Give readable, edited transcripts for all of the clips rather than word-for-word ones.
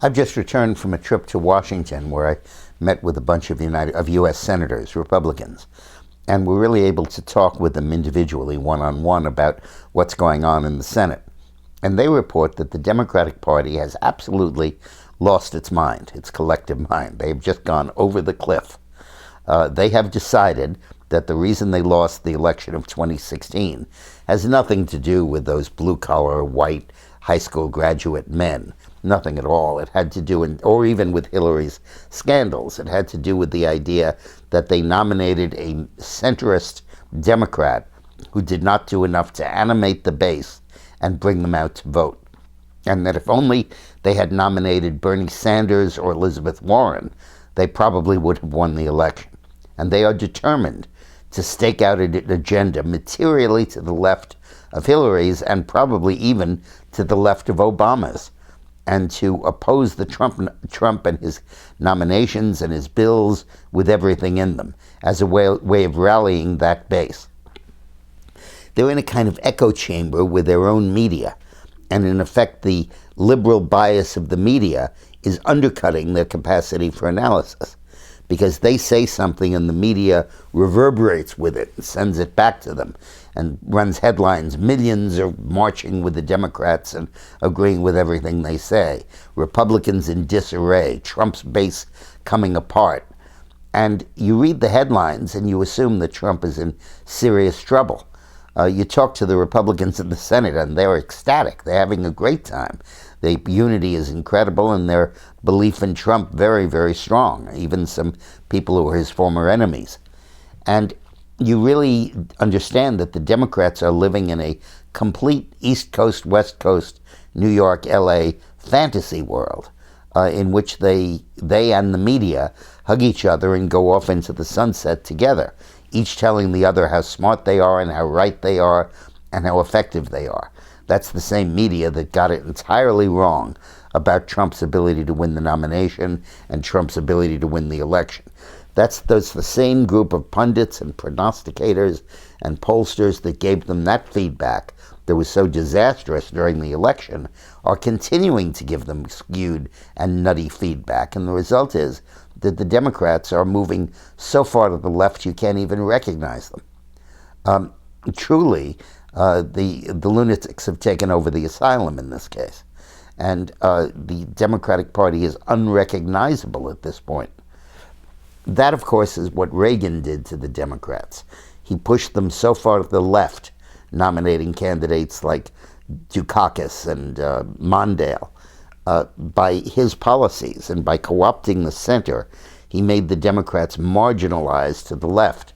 I've just returned from a trip to Washington where I met with a bunch of U.S. senators, Republicans, and we're really able to talk with them individually, one-on-one, about what's going on in the Senate. And they report that the Democratic Party has absolutely lost its mind, its collective mind. They've just gone over the cliff. They have decided that the reason they lost the election of 2016 has nothing to do with those blue-collar, white, high school graduate men. Nothing at all. It had to do, or even with Hillary's scandals, it had to do with the idea that they nominated a centrist Democrat who did not do enough to animate the base and bring them out to vote. And that if only they had nominated Bernie Sanders or Elizabeth Warren, they probably would have won the election. And they are determined to stake out an agenda materially to the left of Hillary's and probably even to the left of Obama's, and to oppose the Trump and his nominations and his bills with everything in them as a way of rallying that base. They're in a kind of echo chamber with their own media, and in effect the liberal bias of the media is undercutting their capacity for analysis, because they say something and the media reverberates with it and sends it back to them and runs headlines. Millions are marching with the Democrats and agreeing with everything they say. Republicans in disarray, Trump's base coming apart. And you read the headlines and you assume that Trump is in serious trouble. You talk to the Republicans in the Senate and they're ecstatic. They're having a great time. The unity is incredible and their belief in Trump very, very strong, even some people who are his former enemies. And you really understand that the Democrats are living in a complete East Coast, West Coast, New York, LA fantasy world in which they and the media hug each other and go off into the sunset together, each telling the other how smart they are and how right they are and how effective they are. That's the same media that got it entirely wrong about Trump's ability to win the nomination and Trump's ability to win the election. That's the same group of pundits and prognosticators and pollsters that gave them that feedback that was so disastrous during the election are continuing to give them skewed and nutty feedback. And the result is that the Democrats are moving so far to the left you can't even recognize them. Truly, the lunatics have taken over the asylum in this case. And the Democratic Party is unrecognizable at this point. That, of course, is what Reagan did to the Democrats. He pushed them so far to the left, nominating candidates like Dukakis and Mondale. By his policies and by co-opting the center, he made the Democrats marginalized to the left.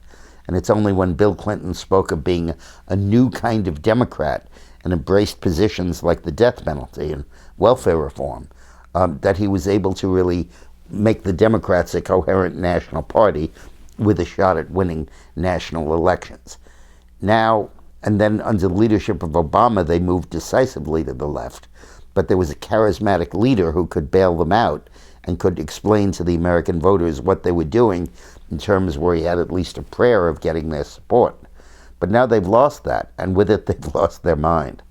And it's only when Bill Clinton spoke of being a new kind of Democrat and embraced positions like the death penalty and welfare reform that he was able to really make the Democrats a coherent national party with a shot at winning national elections. Now, and then under the leadership of Obama, they moved decisively to the left. But there was a charismatic leader who could bail them out and could explain to the American voters what they were doing in terms where he had at least a prayer of getting their support. But now they've lost that, and with it they've lost their mind.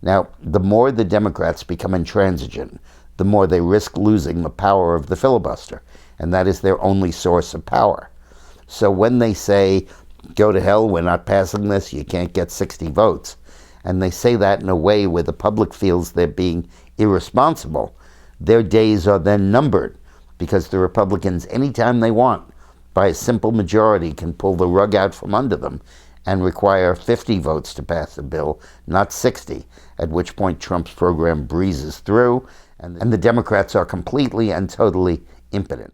Now, the more the Democrats become intransigent, the more they risk losing the power of the filibuster, and that is their only source of power. So when they say, go to hell, we're not passing this, you can't get 60 votes, and they say that in a way where the public feels they're being irresponsible, their days are then numbered, because the Republicans, anytime they want, by a simple majority, can pull the rug out from under them and require 50 votes to pass a bill, not 60, at which point Trump's program breezes through, and the Democrats are completely and totally impotent.